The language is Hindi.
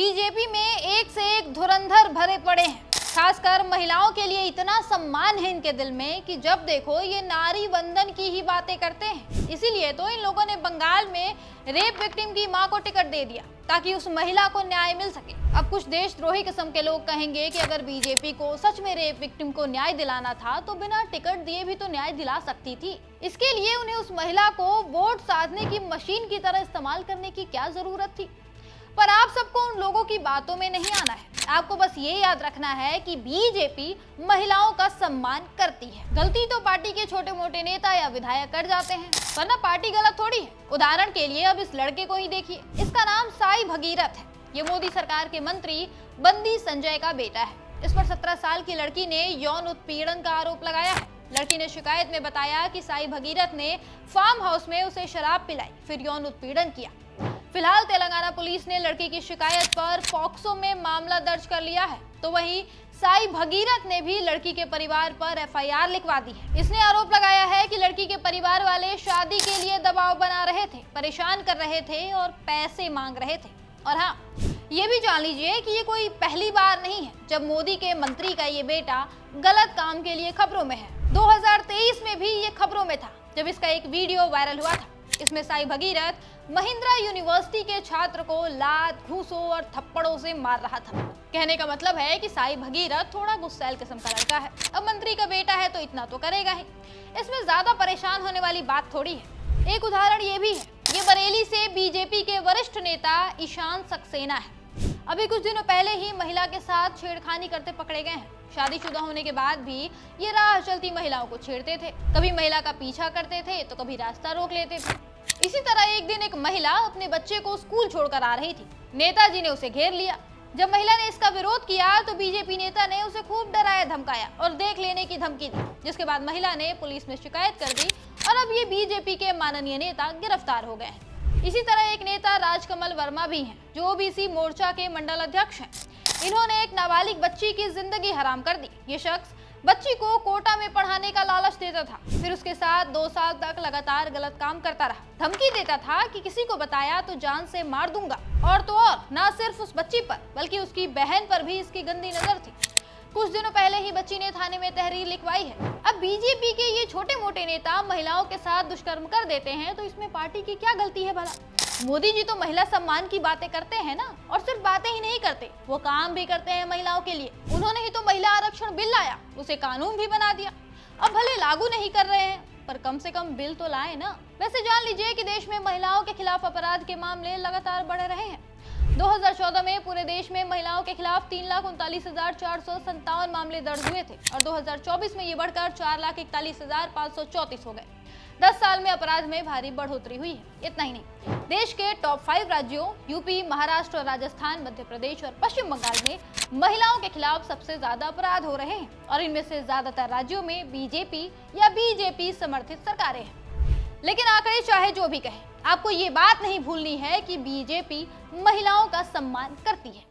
बीजेपी में एक से एक धुरंधर भरे पड़े हैं। खासकर महिलाओं के लिए इतना सम्मान है इनके दिल में कि जब देखो ये नारी वंदन की ही बातें करते हैं। इसीलिए तो इन लोगों ने बंगाल में रेप विक्टिम की मां को टिकट दे दिया ताकि उस महिला को न्याय मिल सके। अब कुछ देशद्रोही किस्म के लोग कहेंगे कि अगर बीजेपी को सच में रेप विक्टिम को न्याय दिलाना था तो बिना टिकट दिए भी तो न्याय दिला सकती थी। इसके लिए उन्हें उस महिला को वोट साधने की मशीन की तरह इस्तेमाल करने की क्या जरूरत थी। पर आप सबको उन लोगों की बातों में नहीं आना है। आपको बस ये याद रखना है कि बीजेपी महिलाओं का सम्मान करती है। गलती तो पार्टी के छोटे मोटे नेता या विधायक कर जाते हैं, वरना पार्टी गलत थोड़ी है। उदाहरण के लिए अब इस लड़के को ही देखिए। इसका नाम साई भगीरथ है। ये मोदी सरकार के मंत्री बंदी संजय का बेटा है। इस पर 17 साल की लड़की ने यौन उत्पीड़न का आरोप लगाया है। लड़की ने शिकायत में बताया कि साई भगीरथ ने फार्म हाउस में उसे शराब पिलाई, फिर यौन उत्पीड़न किया। फिलहाल तेलंगाना पुलिस ने लड़की की शिकायत पर पॉक्सो में मामला दर्ज कर लिया है। तो वहीं साई भगीरथ ने भी लड़की के परिवार पर एफआईआर लिखवा दी है। इसने आरोप लगाया है कि लड़की के परिवार वाले शादी के लिए दबाव बना रहे थे, परेशान कर रहे थे और पैसे मांग रहे थे। और हाँ, ये भी जान लीजिए कि ये कोई पहली बार नहीं है जब मोदी के मंत्री का ये बेटा गलत काम के लिए खबरों में है। 2023 में भी ये खबरों में था जब इसका एक वीडियो वायरल हुआ था। इसमें साई भगीरथ महिंद्रा यूनिवर्सिटी के छात्र को लात, घूसों और थप्पड़ों से मार रहा था। कहने का मतलब है कि साई भगीरथ थोड़ा गुस्सैल किस्म का लड़का है। अब मंत्री का बेटा है तो इतना तो करेगा ही। इसमें ज्यादा परेशान होने वाली बात थोड़ी है। एक उदाहरण ये भी है। ये बरेली से बीजेपी के वरिष्ठ नेता ईशान सक्सेना है। अभी कुछ दिनों पहले ही महिला के साथ छेड़खानी करते पकड़े गए हैं। शादीशुदा होने के बाद भी ये राह चलती महिलाओं को छेड़ते थे। कभी महिला का पीछा करते थे तो कभी रास्ता रोक लेते थे। इसी तरह एक दिन एक महिला अपने बच्चे को स्कूल छोड़कर आ रही थी। नेताजी ने उसे घेर लिया। जब महिला ने इसका विरोध किया तो बीजेपी नेता ने उसे खूब डराया धमकाया और देख लेने की धमकी दी, जिसके बाद महिला ने पुलिस में शिकायत कर दी और अब ये बीजेपी के माननीय नेता गिरफ्तार हो गए हैं। इसी तरह एक नेता राजकमल वर्मा भी हैं, जो ओबीसी मोर्चा के मंडल अध्यक्ष हैं। इन्होंने एक नाबालिग बच्ची की जिंदगी हराम कर दी। ये शख्स बच्ची को कोटा में पढ़ाने का लालच देता था, फिर उसके साथ 2 साल तक लगातार गलत काम करता रहा। धमकी देता था कि किसी को बताया तो जान से मार दूंगा। और तो और, ना सिर्फ उस बच्ची पर बल्कि उसकी बहन पर भी इसकी गंदी नजर थी। कुछ दिनों पहले ही बच्ची ने थाने में तहरीर लिखवाई है। अब बीजेपी के ये छोटे मोटे नेता महिलाओं के साथ दुष्कर्म कर देते हैं तो इसमें पार्टी की क्या गलती है भला। मोदी जी तो महिला सम्मान की बातें करते हैं ना, और सिर्फ बातें ही नहीं करते, वो काम भी करते हैं महिलाओं के लिए। उन्होंने ही तो महिला आरक्षण बिल लाया, उसे कानून भी बना दिया। अब भले लागू नहीं कर रहे हैं पर कम से कम बिल तो लाए ना। वैसे जान लीजिए कि देश में महिलाओं के खिलाफ अपराध के मामले लगातार बढ़ रहे हैं। 2014 में पूरे देश में महिलाओं के खिलाफ 3,39,457 मामले दर्ज हुए थे और 2024 में ये बढ़कर 4,41,534 हो गए। 10 साल में अपराध में भारी बढ़ोतरी हुई है। इतना ही नहीं, देश के टॉप 5 राज्यों यूपी, महाराष्ट्र, राजस्थान, मध्य प्रदेश और पश्चिम बंगाल में महिलाओं के खिलाफ सबसे ज्यादा अपराध हो रहे हैं और इनमें से ज्यादातर राज्यों में बीजेपी या बीजेपी समर्थित सरकारें हैं। लेकिन आंकड़े चाहे जो भी कहें, आपको ये बात नहीं भूलनी है कि बीजेपी महिलाओं का सम्मान करती है।